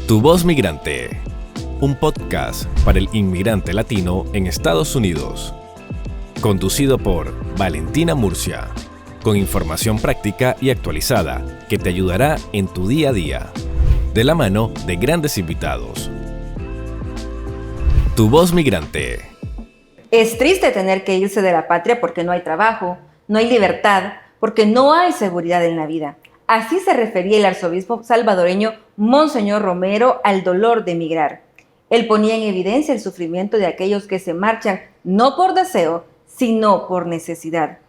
Tu Voz Migrante, un podcast para el inmigrante latino en Estados Unidos. Conducido por Valentina Murcia, con información práctica y actualizada que te ayudará en tu día a día, de la mano de grandes invitados. Tu Voz Migrante. Es triste tener que irse de la patria porque no hay trabajo, no hay libertad, porque no hay seguridad en la vida. Así se refería el arzobispo salvadoreño Monseñor Romero al dolor de emigrar. Él ponía en evidencia el sufrimiento de aquellos que se marchan no por deseo, sino por necesidad.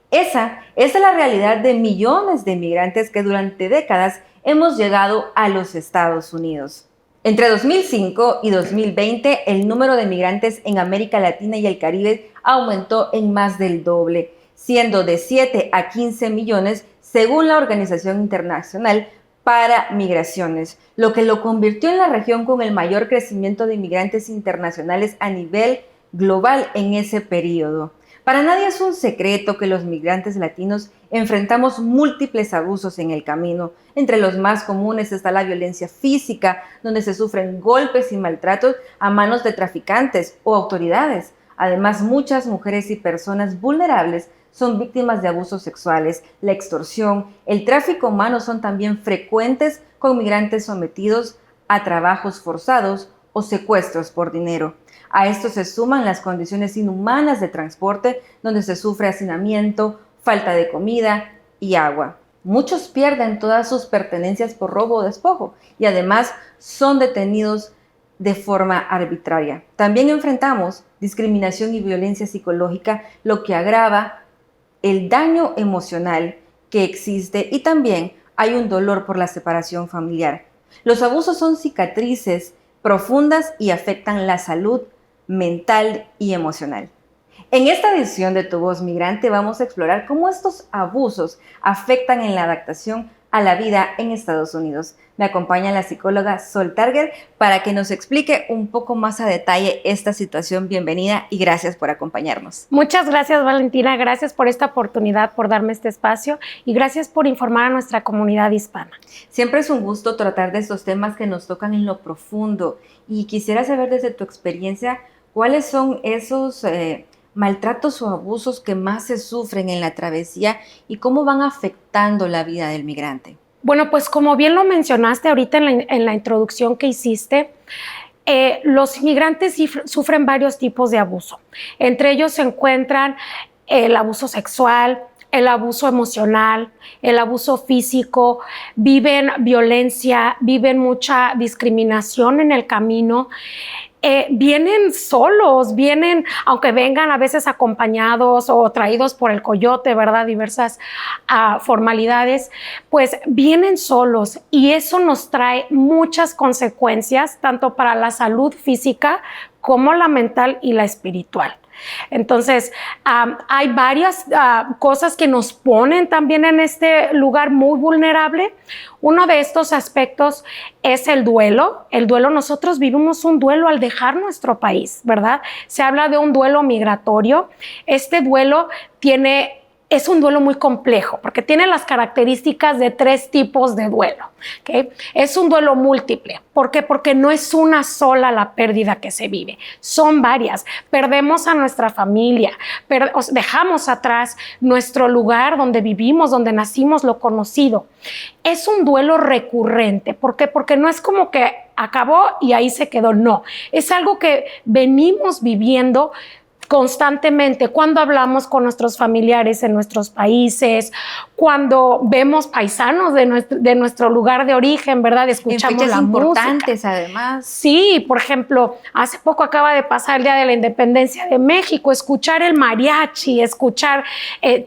Esa es la realidad de millones de migrantes que durante décadas hemos llegado a los Estados Unidos. Entre 2005 y 2020, el número de migrantes en América Latina y el Caribe aumentó en más del doble, siendo de 7 a 15 millones según la Organización Internacional para Migraciones, lo que lo convirtió en la región con el mayor crecimiento de inmigrantes internacionales a nivel global en ese periodo. Para nadie es un secreto que los migrantes latinos enfrentamos múltiples abusos en el camino. Entre los más comunes está la violencia física, donde se sufren golpes y maltratos a manos de traficantes o autoridades. Además, muchas mujeres y personas vulnerables son víctimas de abusos sexuales. La extorsión, el tráfico humano son también frecuentes con migrantes sometidos a trabajos forzados o secuestros por dinero. A esto se suman las condiciones inhumanas de transporte, donde se sufre hacinamiento, falta de comida y agua. Muchos pierden todas sus pertenencias por robo o despojo y además son detenidos de forma arbitraria. También enfrentamos discriminación y violencia psicológica, lo que agrava el daño emocional que existe, y también hay un dolor por la separación familiar. Los abusos son cicatrices profundas y afectan la salud mental y emocional. En esta edición de Tu Voz Migrante vamos a explorar cómo estos abusos afectan en la adaptación a la vida en Estados Unidos. Me acompaña la psicóloga Sol Targer para que nos explique un poco más a detalle esta situación. Bienvenida y gracias por acompañarnos. Muchas gracias, Valentina. Gracias por esta oportunidad, por darme este espacio y gracias por informar a nuestra comunidad hispana. Siempre es un gusto tratar de estos temas que nos tocan en lo profundo y quisiera saber desde tu experiencia cuáles son esos maltratos o abusos que más se sufren en la travesía y cómo van afectando la vida del migrante. Bueno, pues como bien lo mencionaste ahorita en la introducción que hiciste, los inmigrantes sufren varios tipos de abuso. Entre ellos se encuentran el abuso sexual, el abuso emocional, el abuso físico, viven violencia, viven mucha discriminación en el camino. Vienen solos, aunque vengan a veces acompañados o traídos por el coyote, ¿verdad? Diversas formalidades, pues vienen solos y eso nos trae muchas consecuencias, tanto para la salud física como la mental y la espiritual. Entonces, hay varias cosas que nos ponen también en este lugar muy vulnerable. Uno de estos aspectos es el duelo. El duelo, nosotros vivimos un duelo al dejar nuestro país, ¿verdad? Se habla de un duelo migratorio. Este duelo es un duelo muy complejo porque tiene las características de 3 tipos de duelo, ¿okay? Es un duelo múltiple. ¿Por qué? Porque no es una sola la pérdida que se vive, son varias. Perdemos a nuestra familia, dejamos atrás nuestro lugar donde vivimos, donde nacimos, lo conocido. Es un duelo recurrente. ¿Por qué? Porque no es como que acabó y ahí se quedó, no. Es algo que venimos viviendo constantemente, cuando hablamos con nuestros familiares en nuestros países, cuando vemos paisanos de nuestro lugar de origen, ¿verdad? Escuchamos en fechas la importantes, música. además. Sí, por ejemplo, hace poco acaba de pasar el Día de la Independencia de México, escuchar el mariachi, escuchar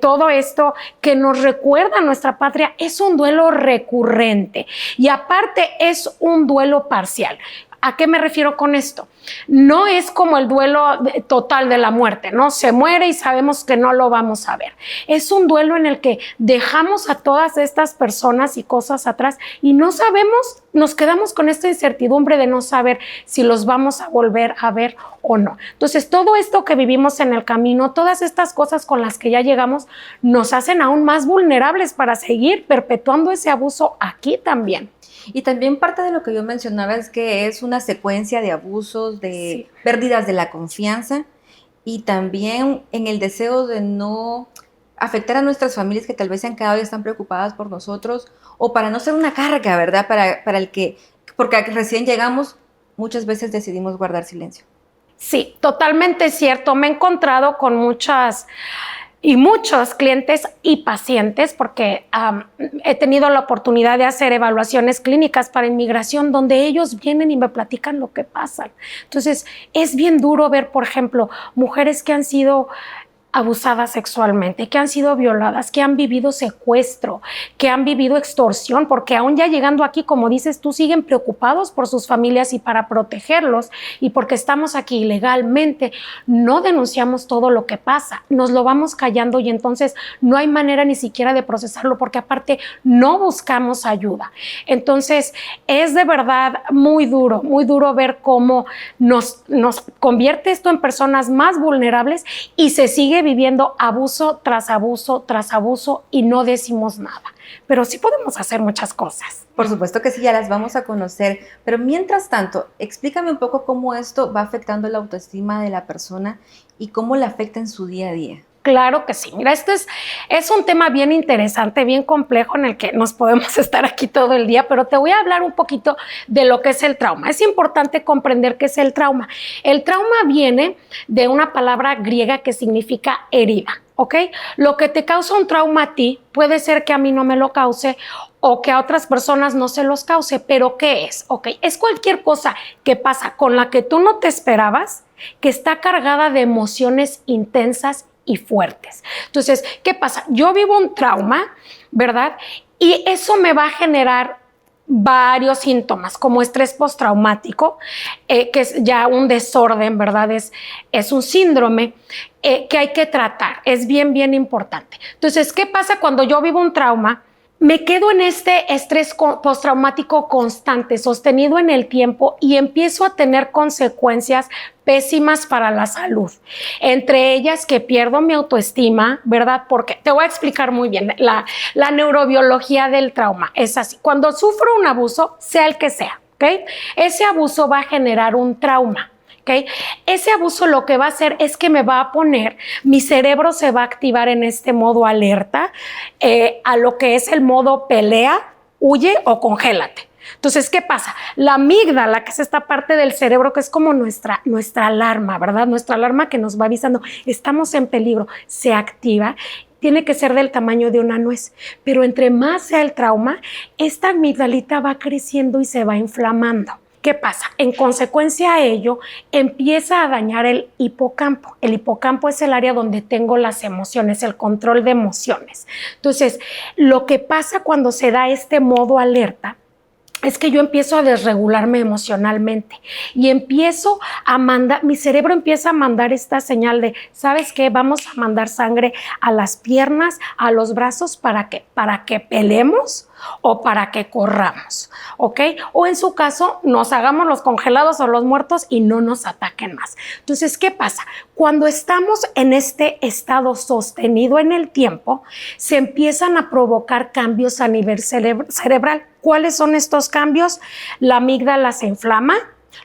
todo esto que nos recuerda a nuestra patria, es un duelo recurrente y aparte es un duelo parcial. ¿A qué me refiero con esto? No es como el duelo total de la muerte, ¿no? Se muere y sabemos que no lo vamos a ver. Es un duelo en el que dejamos a todas estas personas y cosas atrás y no sabemos nos quedamos con esta incertidumbre de no saber si los vamos a volver a ver o no. Entonces, todo esto que vivimos en el camino, todas estas cosas con las que ya llegamos, nos hacen aún más vulnerables para seguir perpetuando ese abuso aquí también. Y también parte de lo que yo mencionaba es que es una secuencia de abusos, de pérdidas de la confianza y también en el deseo de no afectar a nuestras familias que tal vez se han quedado y están preocupadas por nosotros o para no ser una carga, ¿verdad? Para el que, porque recién llegamos, muchas veces decidimos guardar silencio. Sí, totalmente cierto. Me he encontrado con muchos clientes y pacientes, porque he tenido la oportunidad de hacer evaluaciones clínicas para inmigración donde ellos vienen y me platican lo que pasa. Entonces, es bien duro ver, por ejemplo, mujeres que han sido abusadas sexualmente, que han sido violadas, que han vivido secuestro, que han vivido extorsión, porque aún ya llegando aquí, como dices tú, siguen preocupados por sus familias y para protegerlos, y porque estamos aquí ilegalmente, no denunciamos todo lo que pasa, nos lo vamos callando y entonces no hay manera ni siquiera de procesarlo, porque aparte no buscamos ayuda. Entonces, es de verdad muy duro ver cómo nos convierte esto en personas más vulnerables y se sigue viviendo abuso tras abuso tras abuso y no decimos nada. Pero sí podemos hacer muchas cosas. Por supuesto que sí, ya las vamos a conocer. Pero mientras tanto, explícame un poco cómo esto va afectando la autoestima de la persona y cómo la afecta en su día a día. Claro que sí. Mira, este es un tema bien interesante, bien complejo en el que nos podemos estar aquí todo el día, pero te voy a hablar un poquito de lo que es el trauma. Es importante comprender qué es el trauma. El trauma viene de una palabra griega que significa herida, ¿ok? Lo que te causa un trauma a ti puede ser que a mí no me lo cause o que a otras personas no se los cause, pero ¿qué es? ¿Ok? Es cualquier cosa que pasa con la que tú no te esperabas, que está cargada de emociones intensas y fuertes. Entonces, ¿qué pasa? Yo vivo un trauma, ¿verdad? Y eso me va a generar varios síntomas, como estrés postraumático, que es ya un desorden, ¿verdad? Es un síndrome que hay que tratar. Es bien importante. Entonces, ¿qué pasa cuando yo vivo un trauma? Me quedo en este estrés postraumático constante, sostenido en el tiempo, y empiezo a tener consecuencias pésimas para la salud. Entre ellas que pierdo mi autoestima, ¿verdad? Porque te voy a explicar muy bien, la neurobiología del trauma es así. Cuando sufro un abuso, sea el que sea, ¿ok? Ese abuso va a generar un trauma. ¿Okay? Ese abuso lo que va a hacer es que me va a poner, mi cerebro se va a activar en este modo alerta, a lo que es el modo pelea, huye o congélate. Entonces, ¿qué pasa? La amígdala, que es esta parte del cerebro que es como nuestra alarma, ¿verdad? Nuestra alarma que nos va avisando, estamos en peligro, se activa. Tiene que ser del tamaño de una nuez, pero entre más sea el trauma, esta amigdalita va creciendo y se va inflamando. ¿Qué pasa? En consecuencia a ello, empieza a dañar el hipocampo. El hipocampo es el área donde tengo las emociones, el control de emociones. Entonces, lo que pasa cuando se da este modo alerta es que yo empiezo a desregularme emocionalmente y empiezo a mandar, mi cerebro empieza a mandar esta señal de, ¿sabes qué? Vamos a mandar sangre a las piernas, a los brazos, ¿para qué? Para que peleemos o para que corramos, ¿ok? O en su caso, nos hagamos los congelados o los muertos y no nos ataquen más. Entonces, ¿qué pasa? Cuando estamos en este estado sostenido en el tiempo, se empiezan a provocar cambios a nivel cerebral. ¿Cuáles son estos cambios? La amígdala se inflama,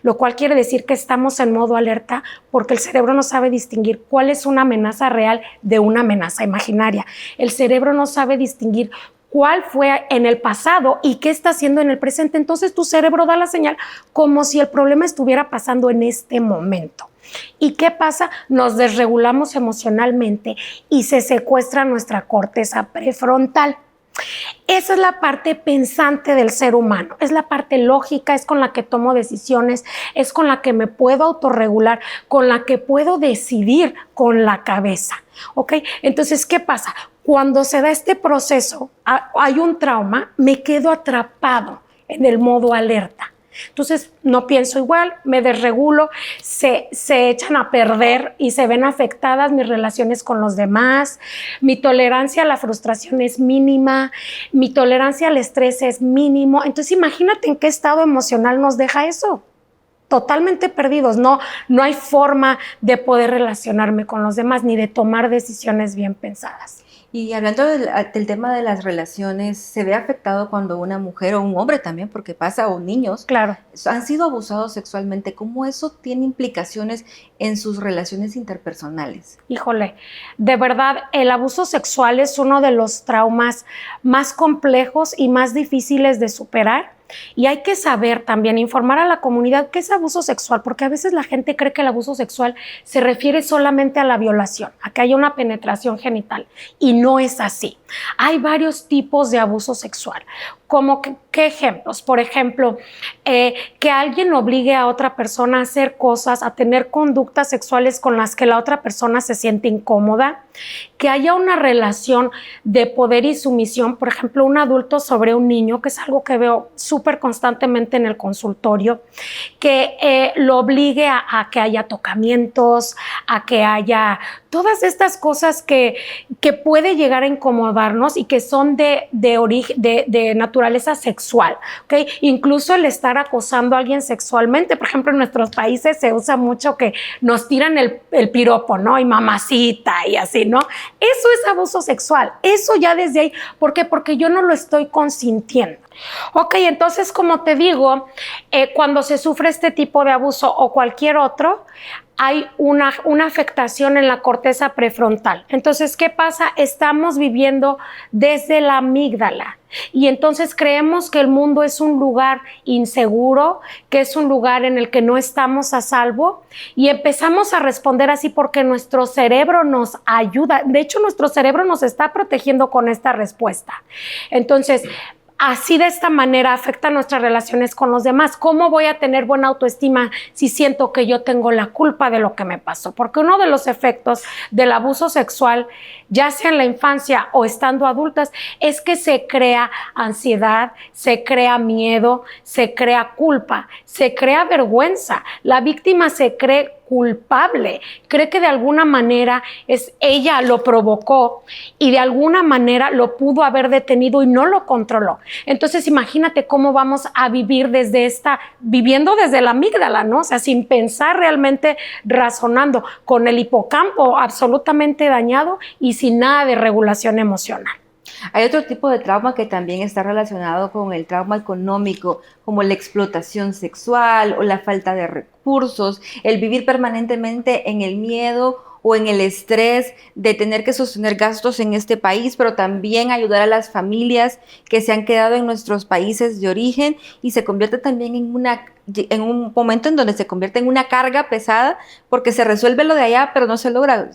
lo cual quiere decir que estamos en modo alerta porque el cerebro no sabe distinguir cuál es una amenaza real de una amenaza imaginaria. El cerebro no sabe distinguir cuál fue en el pasado y qué está haciendo en el presente. Entonces tu cerebro da la señal como si el problema estuviera pasando en este momento. ¿Y qué pasa? Nos desregulamos emocionalmente y se secuestra nuestra corteza prefrontal. Esa es la parte pensante del ser humano, es la parte lógica, es con la que tomo decisiones, es con la que me puedo autorregular, con la que puedo decidir con la cabeza, ¿ok? Entonces, ¿qué pasa? Cuando se da este proceso, hay un trauma, me quedo atrapado en el modo alerta. Entonces no pienso igual, me desregulo, se echan a perder y se ven afectadas mis relaciones con los demás, mi tolerancia a la frustración es mínima, mi tolerancia al estrés es mínimo. Entonces imagínate en qué estado emocional nos deja eso. Totalmente perdidos, no hay forma de poder relacionarme con los demás ni de tomar decisiones bien pensadas. Y hablando del tema de las relaciones, ¿se ve afectado cuando una mujer o un hombre también, porque pasa, o niños, claro, han sido abusados sexualmente? ¿Cómo eso tiene implicaciones en sus relaciones interpersonales? Híjole, de verdad, el abuso sexual es uno de los traumas más complejos y más difíciles de superar. Y hay que saber también, informar a la comunidad qué es abuso sexual, porque a veces la gente cree que el abuso sexual se refiere solamente a la violación, a que haya una penetración genital, y no es así. Hay varios tipos de abuso sexual. Como ¿qué ejemplos? Por ejemplo, que alguien obligue a otra persona a hacer cosas, a tener conductas sexuales con las que la otra persona se siente incómoda, que haya una relación de poder y sumisión, por ejemplo, un adulto sobre un niño, que es algo que veo súper constantemente en el consultorio, que lo obligue a que haya tocamientos, a que haya todas estas cosas que puede llegar a incomodarnos y que son de naturaleza sexual, ¿okay? Incluso el estar acosando a alguien sexualmente. Por ejemplo, en nuestros países se usa mucho que nos tiran el piropo, ¿no? Y mamacita y así, ¿no? Eso es abuso sexual. Eso ya desde ahí. ¿Por qué? Porque yo no lo estoy consintiendo. Ok, entonces, como te digo, cuando se sufre este tipo de abuso o cualquier otro, hay una afectación en la corteza prefrontal. Entonces, ¿qué pasa? Estamos viviendo desde la amígdala y entonces creemos que el mundo es un lugar inseguro, que es un lugar en el que no estamos a salvo y empezamos a responder así porque nuestro cerebro nos ayuda. De hecho, nuestro cerebro nos está protegiendo con esta respuesta. Entonces, así de esta manera afecta nuestras relaciones con los demás. ¿Cómo voy a tener buena autoestima si siento que yo tengo la culpa de lo que me pasó? Porque uno de los efectos del abuso sexual, ya sea en la infancia o estando adultas, es que se crea ansiedad, se crea miedo, se crea culpa, se crea vergüenza. La víctima se cree culpable, cree que de alguna manera ella lo provocó y de alguna manera lo pudo haber detenido y no lo controló. Entonces imagínate cómo vamos a vivir viviendo desde la amígdala, ¿no? O sea, sin pensar realmente, razonando, con el hipocampo absolutamente dañado y sin nada de regulación emocional. Hay otro tipo de trauma que también está relacionado con el trauma económico, como la explotación sexual o la falta de recursos, el vivir permanentemente en el miedo o en el estrés de tener que sostener gastos en este país, pero también ayudar a las familias que se han quedado en nuestros países de origen y se convierte también en un momento en donde se convierte en una carga pesada porque se resuelve lo de allá, pero no se logra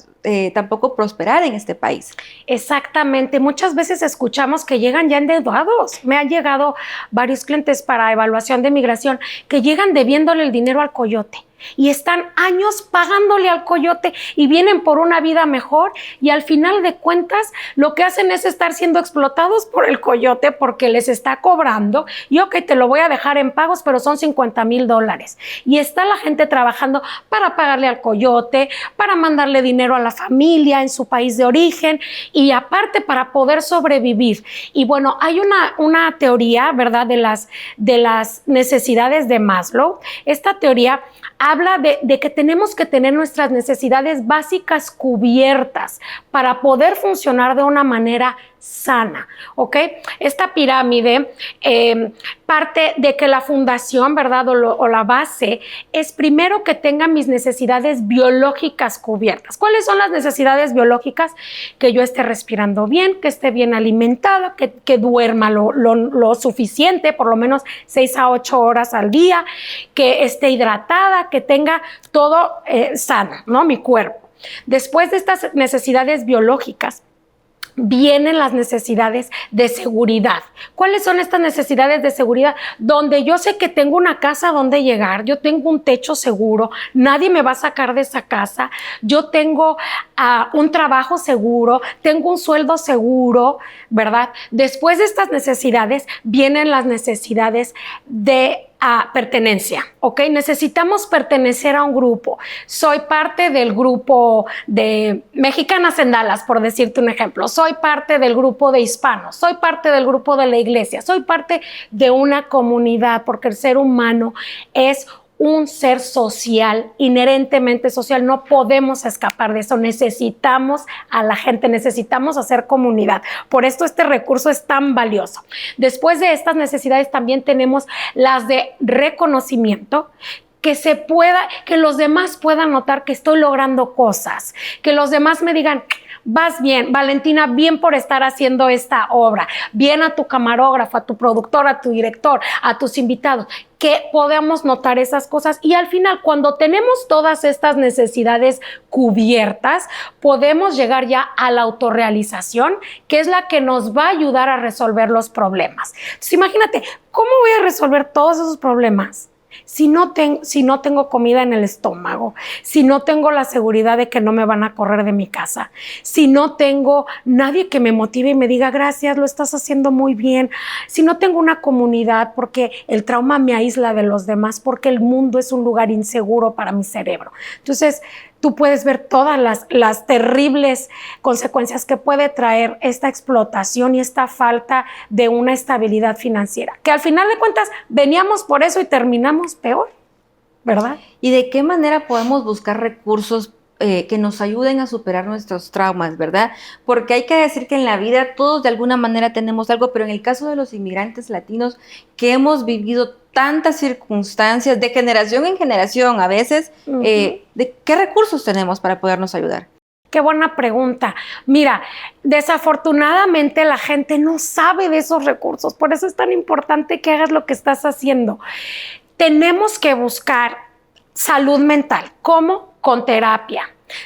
tampoco prosperar en este país. Exactamente. Muchas veces escuchamos que llegan ya endeudados. Me han llegado varios clientes para evaluación de migración que llegan debiéndole el dinero al coyote. Y están años pagándole al coyote y vienen por una vida mejor y al final de cuentas lo que hacen es estar siendo explotados por el coyote porque les está cobrando y ok, te lo voy a dejar en pagos, pero son $50,000 y está la gente trabajando para pagarle al coyote, para mandarle dinero a la familia en su país de origen y aparte para poder sobrevivir. Y bueno, hay una teoría, ¿verdad?, de las necesidades de Maslow. Esta teoría habla de que tenemos que tener nuestras necesidades básicas cubiertas para poder funcionar de una manera sana, ¿ok? Esta pirámide parte de que la fundación, ¿verdad? O la base es primero que tenga mis necesidades biológicas cubiertas. ¿Cuáles son las necesidades biológicas? Que yo esté respirando bien, que esté bien alimentada, que duerma lo suficiente, por lo menos 6 a 8 horas al día, que esté hidratada, que tenga todo sano, ¿no? Mi cuerpo. Después de estas necesidades biológicas, vienen las necesidades de seguridad. ¿Cuáles son estas necesidades de seguridad? Donde yo sé que tengo una casa donde llegar, yo tengo un techo seguro, nadie me va a sacar de esa casa, yo tengo un trabajo seguro, tengo un sueldo seguro, ¿verdad? Después de estas necesidades vienen las necesidades de a pertenencia, ¿ok? Necesitamos pertenecer a un grupo. Soy parte del grupo de Mexicanas en Dallas, por decirte un ejemplo. Soy parte del grupo de hispanos. Soy parte del grupo de la iglesia. Soy parte de una comunidad, porque el ser humano es un ser social, inherentemente social. No podemos escapar de eso. Necesitamos a la gente, necesitamos hacer comunidad. Por esto este recurso es tan valioso. Después de estas necesidades también tenemos las de reconocimiento, que los demás puedan notar que estoy logrando cosas, que los demás me digan: vas bien, Valentina, bien por estar haciendo esta obra, bien a tu camarógrafo, a tu productor, a tu director, a tus invitados, que podamos notar esas cosas. Y al final, cuando tenemos todas estas necesidades cubiertas, podemos llegar ya a la autorrealización, que es la que nos va a ayudar a resolver los problemas. Entonces, imagínate, ¿cómo voy a resolver todos esos problemas si no tengo comida en el estómago, si no tengo la seguridad de que no me van a correr de mi casa, si no tengo nadie que me motive y me diga: gracias, lo estás haciendo muy bien, si no tengo una comunidad, porque el trauma me aísla de los demás, porque el mundo es un lugar inseguro para mi cerebro? Entonces, tú puedes ver todas las terribles consecuencias que puede traer esta explotación y esta falta de una estabilidad financiera, que al final de cuentas veníamos por eso y terminamos peor, ¿verdad? ¿Y de qué manera podemos buscar recursos que nos ayuden a superar nuestros traumas, verdad? Porque hay que decir que en la vida todos de alguna manera tenemos algo, pero en el caso de los inmigrantes latinos que hemos vivido tantas circunstancias de generación en generación a veces, ¿de qué recursos tenemos para podernos ayudar? Qué buena pregunta. Mira, desafortunadamente la gente no sabe de esos recursos, por eso es tan importante que hagas lo que estás haciendo. Tenemos que buscar salud mental. ¿Cómo? Con terapia.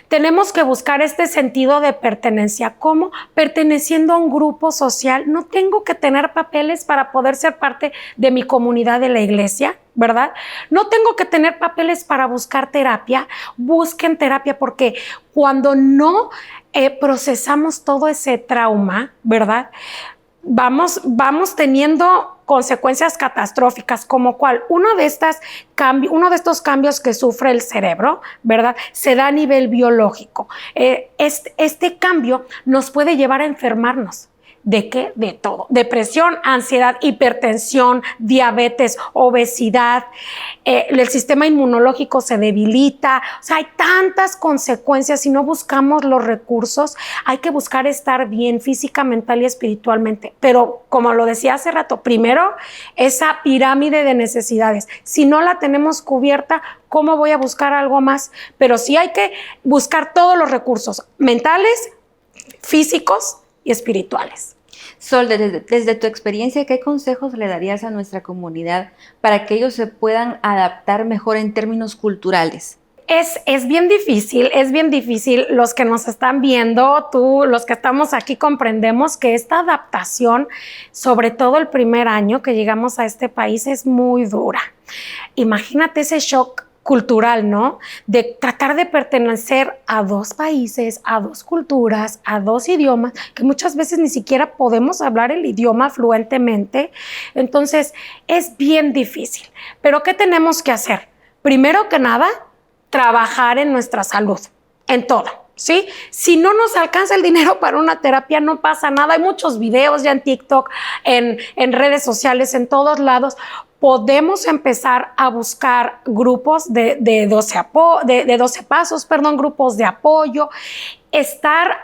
Tenemos que buscar este sentido de pertenencia. ¿Cómo? Perteneciendo a un grupo social. No tengo que tener papeles para poder ser parte de mi comunidad de la iglesia, ¿verdad? No tengo que tener papeles para buscar terapia. Busquen terapia, porque cuando no procesamos todo ese trauma, ¿verdad?, vamos teniendo consecuencias catastróficas, como cuál, uno de estos cambios que sufre el cerebro, ¿verdad?, se da a nivel biológico. Este cambio nos puede llevar a enfermarnos. ¿De qué? De todo. Depresión, ansiedad, hipertensión, diabetes, obesidad, el sistema inmunológico se debilita. O sea, hay tantas consecuencias. Si no buscamos los recursos, hay que buscar estar bien física, mental y espiritualmente. Pero, como lo decía hace rato, primero esa pirámide de necesidades. Si no la tenemos cubierta, ¿cómo voy a buscar algo más? Pero sí hay que buscar todos los recursos mentales, físicos y espirituales. Sol, desde tu experiencia, ¿qué consejos le darías a nuestra comunidad para que ellos se puedan adaptar mejor en términos culturales? Es bien difícil. Los que nos están viendo, tú, los que estamos aquí, comprendemos que esta adaptación, sobre todo el primer año que llegamos a este país, es muy dura. Imagínate ese shock cultural, ¿no? De tratar de pertenecer a dos países, a dos culturas, a dos idiomas, que muchas veces ni siquiera podemos hablar el idioma fluentemente. Entonces, es bien difícil. Pero, ¿qué tenemos que hacer? Primero que nada, trabajar en nuestra salud, en todo, ¿sí? Si no nos alcanza el dinero para una terapia, no pasa nada. Hay muchos videos ya en TikTok, en redes sociales, en todos lados. Podemos empezar a buscar grupos de 12 pasos, grupos de apoyo, estar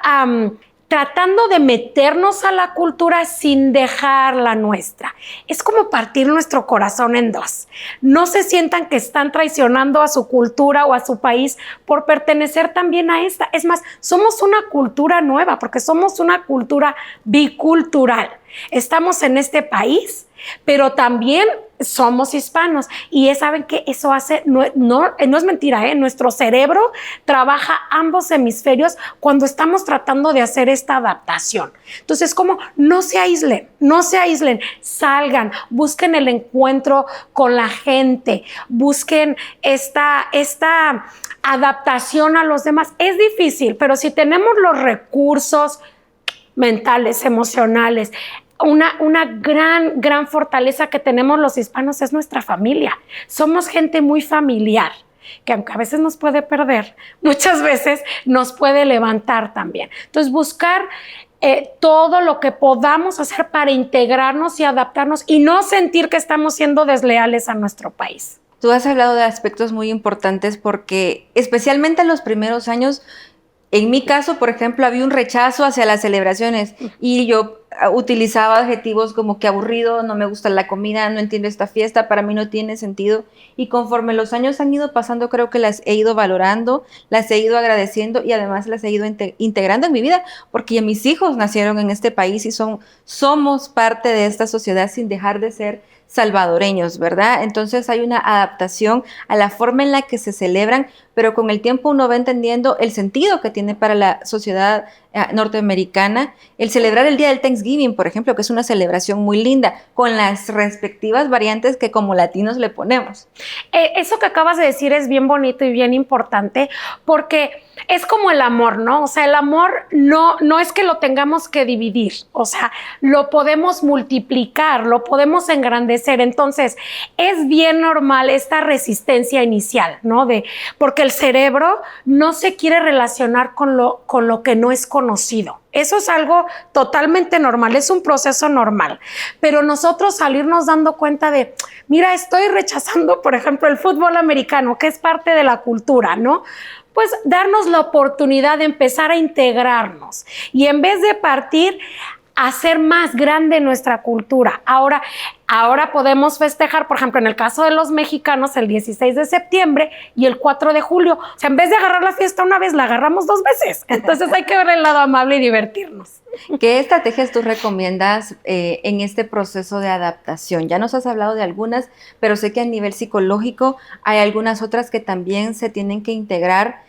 tratando de meternos a la cultura sin dejar la nuestra. Es como partir nuestro corazón en dos. No se sientan que están traicionando a su cultura o a su país por pertenecer también a esta. Es más, somos una cultura nueva, porque somos una cultura bicultural. Estamos en este país, pero también somos hispanos, y saben que eso hace, no es mentira, nuestro cerebro trabaja ambos hemisferios cuando estamos tratando de hacer esta adaptación. Entonces, como no se aíslen, salgan, busquen el encuentro con la gente, busquen esta adaptación a los demás. Es difícil, pero si tenemos los recursos mentales, emocionales, una gran fortaleza que tenemos los hispanos es nuestra familia. Somos gente muy familiar, que aunque a veces nos puede perder, muchas veces nos puede levantar también. Entonces, buscar todo lo que podamos hacer para integrarnos y adaptarnos y no sentir que estamos siendo desleales a nuestro país. Tú has hablado de aspectos muy importantes porque especialmente en los primeros años, en mi caso, por ejemplo, había un rechazo hacia las celebraciones y yo utilizaba adjetivos como que aburrido, no me gusta la comida, no entiendo esta fiesta, para mí no tiene sentido. Y conforme los años han ido pasando, creo que las he ido valorando, las he ido agradeciendo y además las he ido integrando en mi vida, porque ya mis hijos nacieron en este país y somos parte de esta sociedad sin dejar de ser salvadoreños, ¿verdad? Entonces hay una adaptación a la forma en la que se celebran, pero con el tiempo uno va entendiendo el sentido que tiene para la sociedad norteamericana el celebrar el día del Thanksgiving, por ejemplo, que es una celebración muy linda, con las respectivas variantes que como latinos le ponemos. Eso que acabas de decir es bien bonito y bien importante, porque es como el amor, ¿no? O sea, el amor no es que lo tengamos que dividir, o sea, lo podemos multiplicar, lo podemos engrandecer. Entonces, es bien normal esta resistencia inicial, ¿no? Porque el cerebro no se quiere relacionar con lo que no es conocido. Eso es algo totalmente normal, es un proceso normal. Pero nosotros al irnos dando cuenta de, mira, estoy rechazando, por ejemplo, el fútbol americano, que es parte de la cultura, ¿no? Pues darnos la oportunidad de empezar a integrarnos y en vez de partir, hacer más grande nuestra cultura. Ahora podemos festejar, por ejemplo, en el caso de los mexicanos, el 16 de septiembre y el 4 de julio. O sea, en vez de agarrar la fiesta una vez, la agarramos 2 veces. Entonces hay que ver el lado amable y divertirnos. ¿Qué estrategias tú recomiendas en este proceso de adaptación? Ya nos has hablado de algunas, pero sé que a nivel psicológico hay algunas otras que también se tienen que integrar.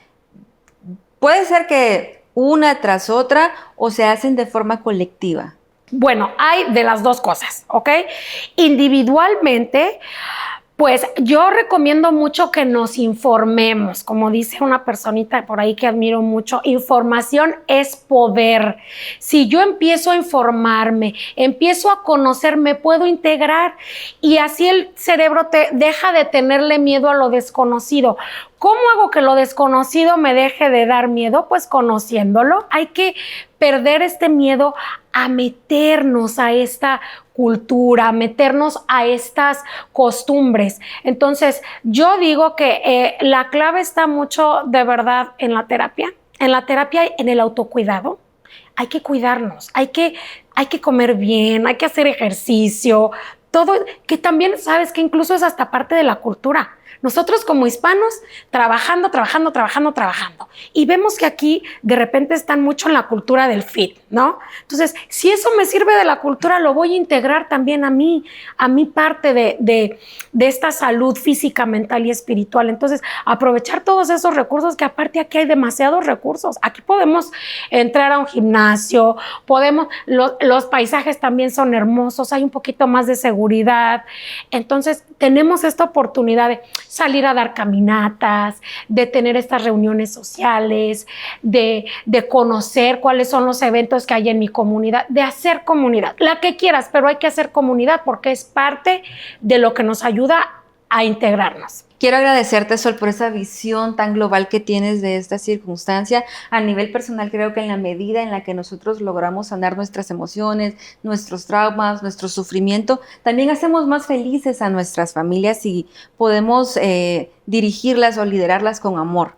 Puede ser que una tras otra o se hacen de forma colectiva. Bueno, hay de las dos cosas, ¿ok? Individualmente, pues yo recomiendo mucho que nos informemos, como dice una personita por ahí que admiro mucho, información es poder. Si yo empiezo a informarme, empiezo a conocer, me puedo integrar y así el cerebro deja de tenerle miedo a lo desconocido. ¿Cómo hago que lo desconocido me deje de dar miedo? Pues conociéndolo. Hay que perder este miedo a meternos a esta cultura, a meternos a estas costumbres. Entonces, yo digo que la clave está mucho de verdad en la terapia y en el autocuidado. Hay que cuidarnos, hay que comer bien, hay que hacer ejercicio, todo, que también sabes que incluso es hasta parte de la cultura. Nosotros como hispanos trabajando y vemos que aquí de repente están mucho en la cultura del fit, ¿no? Entonces, si eso me sirve de la cultura, lo voy a integrar también a mi parte de esta salud física, mental y espiritual. Entonces, aprovechar todos esos recursos, que aparte aquí hay demasiados recursos. Aquí podemos entrar a un gimnasio, los paisajes también son hermosos, hay un poquito más de seguridad. Entonces, tenemos esta oportunidad de salir a dar caminatas, de tener estas reuniones sociales, de conocer cuáles son los eventos que hay en mi comunidad, de hacer comunidad, la que quieras, pero hay que hacer comunidad porque es parte de lo que nos ayuda a integrarnos. Quiero agradecerte, Sol, por esa visión tan global que tienes de esta circunstancia. A nivel personal, creo que en la medida en la que nosotros logramos sanar nuestras emociones, nuestros traumas, nuestro sufrimiento, también hacemos más felices a nuestras familias y podemos dirigirlas o liderarlas con amor.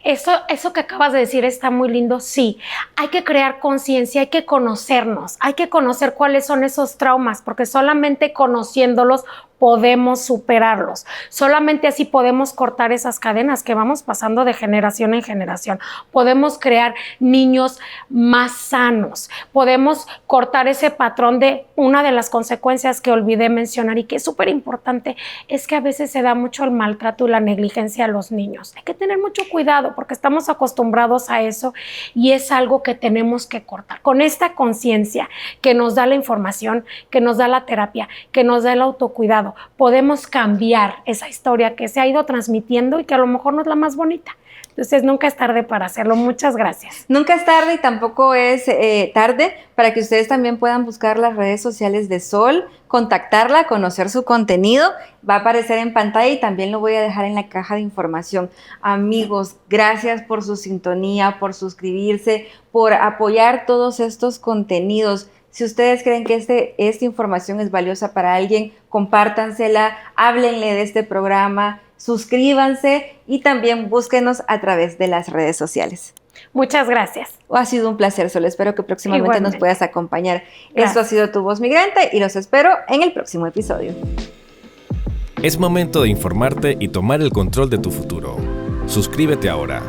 Eso que acabas de decir está muy lindo, sí. Hay que crear conciencia, hay que conocernos, hay que conocer cuáles son esos traumas, porque solamente conociéndolos podemos superarlos. Solamente así podemos cortar esas cadenas que vamos pasando de generación en generación. Podemos crear niños más sanos. Podemos cortar ese patrón de una de las consecuencias que olvidé mencionar y que es súper importante, es que a veces se da mucho el maltrato y la negligencia a los niños. Hay que tener mucho cuidado porque estamos acostumbrados a eso y es algo que tenemos que cortar. Con esta conciencia que nos da la información, que nos da la terapia, que nos da el autocuidado, podemos cambiar esa historia que se ha ido transmitiendo y que a lo mejor no es la más bonita. Entonces, nunca es tarde para hacerlo. Muchas gracias. Nunca es tarde y tampoco es tarde para que ustedes también puedan buscar las redes sociales de Sol, contactarla, conocer su contenido. Va a aparecer en pantalla y también lo voy a dejar en la caja de información. Amigos, gracias por su sintonía, por suscribirse, por apoyar todos estos contenidos. Si ustedes creen que esta información es valiosa para alguien, compártansela, háblenle de este programa, suscríbanse y también búsquenos a través de las redes sociales. Muchas gracias. Ha sido un placer, Sol. Espero que próximamente Igualmente. nos puedas acompañar. Gracias. Esto ha sido Tu Voz Migrante y los espero en el próximo episodio. Es momento de informarte y tomar el control de tu futuro. Suscríbete ahora.